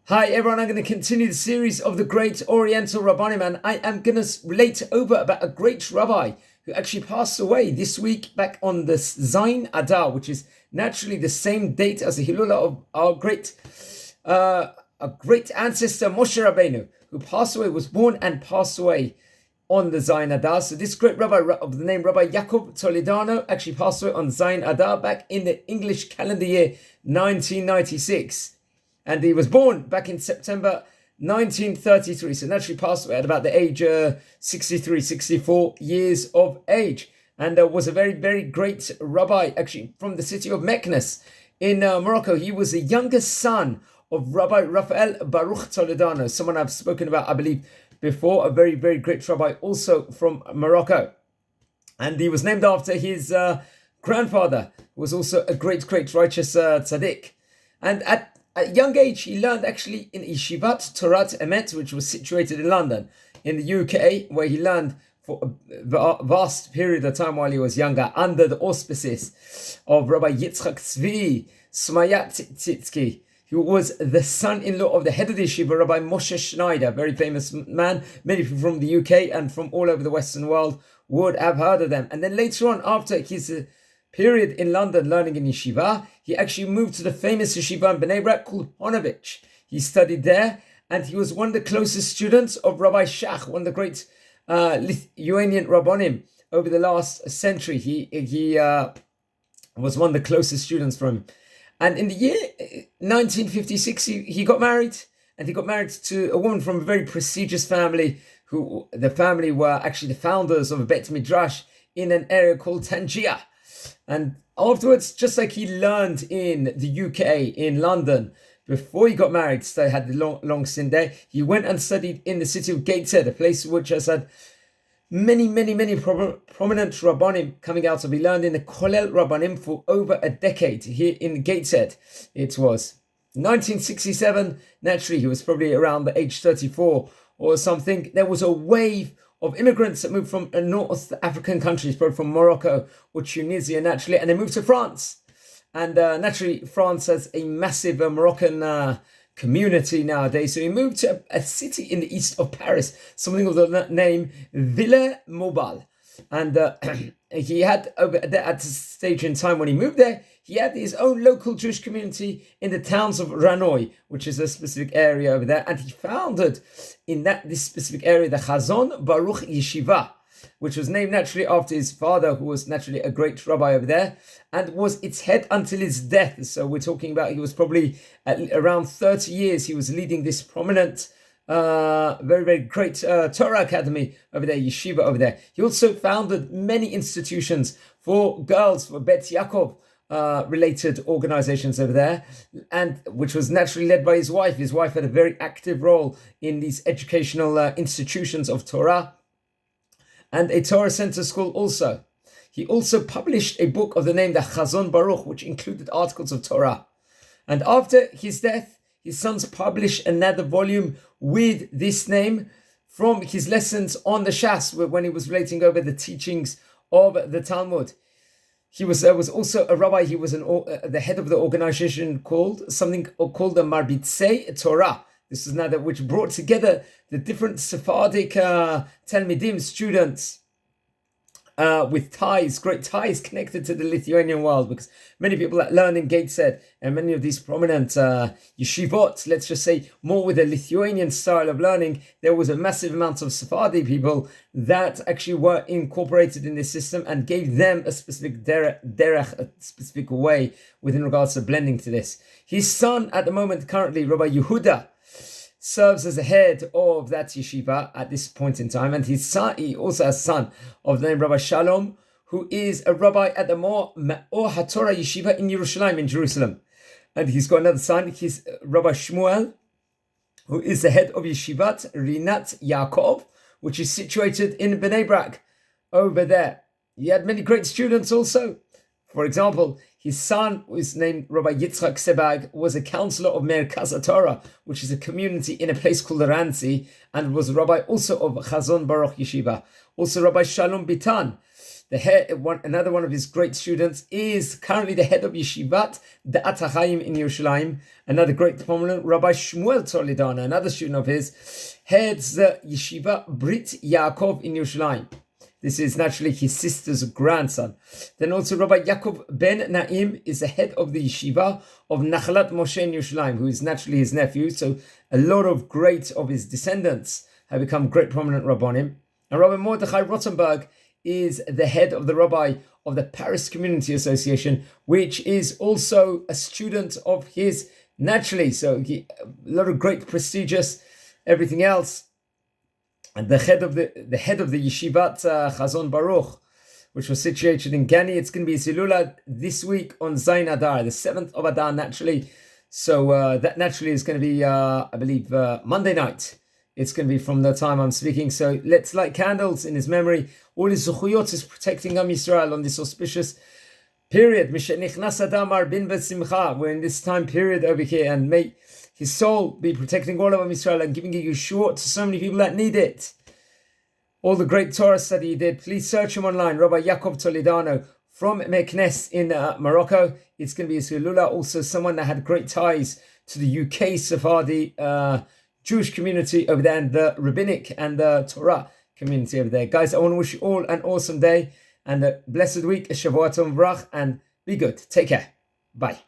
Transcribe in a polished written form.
Hi everyone, I'm going to continue the series of the great Oriental Rabbanim, and I am going to relate over about a great rabbi who actually passed away this week back on the Zayin Adar, which is naturally the same date as the Hilula of our great ancestor Moshe Rabbeinu, who passed away, was born and passed away on the Zayin Adar. So this great rabbi of the name Rabbi Yaakov Toledano actually passed away on Zayin Adar back in the English calendar year 1996. And he was born back in September 1933. So naturally passed away at about the age 64 years of age. And was a very, very great rabbi, actually, from the city of Meknes in Morocco. He was the youngest son of Rabbi Rafa'el Baruch Toledano, someone I've spoken about, I believe, before, a very, very great rabbi, also from Morocco. And he was named after his grandfather, who was also a great, great righteous tzaddik. And at a young age, he learned actually in Yeshivat Torat Emet, which was situated in London, in the UK, where he learned for a vast period of time while he was younger, under the auspices of Rabbi Yitzchak Tzvi Smayat, who was the son-in-law of the head of the yeshiva, Rabbi Moshe Schneider, very famous man. Many people from the UK and from all over the Western world would have heard of them. And then later on, after his period in London learning in yeshiva, he actually moved to the famous yeshiva in Bnei Brak called Ponevezh. He studied there, and he was one of the closest students of Rabbi Shach, one of the great Lithuanian Rabbanim over the last century. He was one of the closest students from him. And in the year 1956, he got married, and he got married to a woman from a very prestigious family, who the family were actually the founders of a Bet Midrash in an area called Tangier. And afterwards, just like he learned in the UK, in London, before he got married, so he had the long stint there, he went and studied in the city of Gateshead, a place which has had many prominent Rabbanim coming out of. He learned in the Kollel Rabbanim for over a decade here in Gateshead. It was 1967, naturally, he was probably around the age 34 or something. There was a wave of immigrants that moved from North African countries, probably from Morocco or Tunisia, naturally, and they moved to France. And naturally, France has a massive Moroccan community nowadays. So he moved to a city in the east of Paris, something of the name Ville-Mobile. And he had, over at a stage in time when he moved there, he had his own local Jewish community in the towns of Ranoy, which is a specific area over there. And he founded in this specific area the Chazon Baruch Yeshiva, which was named naturally after his father, who was naturally a great rabbi over there, and was its head until his death. So we're talking about, he was probably around 30 years, he was leading this prominent, very, very great Torah academy over there, yeshiva over there. He also founded many institutions for girls, for Bet Yaakov, related organizations over there, and which was naturally led by his wife. His wife had a very active role in these educational institutions of Torah, and a Torah Center school also. He also published a book of the name the Chazon Baruch, which included articles of Torah. And after his death, his sons published another volume with this name from his lessons on the Shas, when he was relating over the teachings of the Talmud. He was also a rabbi. He was the head of the organization called the Marbitzei Torah. This is another which brought together the different Sephardic Talmidim students with ties, great ties connected to the Lithuanian world, because many people that learn in Gateshead and many of these prominent yeshivot, let's just say more with a Lithuanian style of learning, there was a massive amount of Sephardi people that actually were incorporated in this system and gave them a specific derech, a specific way within regards to blending to this. His son at the moment, currently, Rabbi Yehuda, serves as the head of that yeshiva at this point in time, and his son, he also has a son of the name Rabbi Shalom, who is a rabbi at the Ma'or HaTorah yeshiva in Yerushalayim, in Jerusalem. And he's got another son, he's Rabbi Shmuel, who is the head of Yeshivat Rinat Ya'akov, which is situated in Bnei Brak over there. He had many great students also. For example, his son, who is named Rabbi Yitzchak Sebag, was a counselor of Merkaz Torah, which is a community in a place called Ranzi, and was a rabbi also of Chazon Baruch Yeshiva. Also Rabbi Shalom Bitan, Another one of his great students is currently the head of Yeshivat Da'at HaChaim in Yerushalayim. Another great prominent, Rabbi Shmuel Toledano, another student of his, heads the Yeshiva Brit Yaakov in Yerushalayim. This is naturally his sister's grandson. Then also Rabbi Yaakov ben Naim is the head of the Yeshiva of Nachalat Moshe in Yerushalayim, who is naturally his nephew. So a lot of great of his descendants have become great prominent Rabbonim. And Rabbi Mordechai Rottenberg is the head of the rabbi of the Paris Community Association, which is also a student of his naturally. So a lot of great prestigious, everything else. And the head of the Yeshivat Chazon Baruch, which was situated in Gani, it's going to be Hilula this week on Zayin Adar, the 7th of Adar naturally. So that naturally is going to be, I believe, Monday night. It's going to be from the time I'm speaking. So let's light candles in his memory. All his zuchuyot is protecting Am Yisrael on this auspicious period. We're in this time period over here, and may his soul be protecting all of Am Yisrael and giving a Yeshua to so many people that need it. All the great Torah study he did. Please search him online. Rabbi Yaakov Toledano from Meknes in Morocco. It's going to be his Hilula. Also someone that had great ties to the UK Sephardi Jewish community over there, and the rabbinic and the Torah community over there. Guys, I want to wish you all an awesome day and a blessed week, a Shavua Tov V'rach, and be good. Take care. Bye.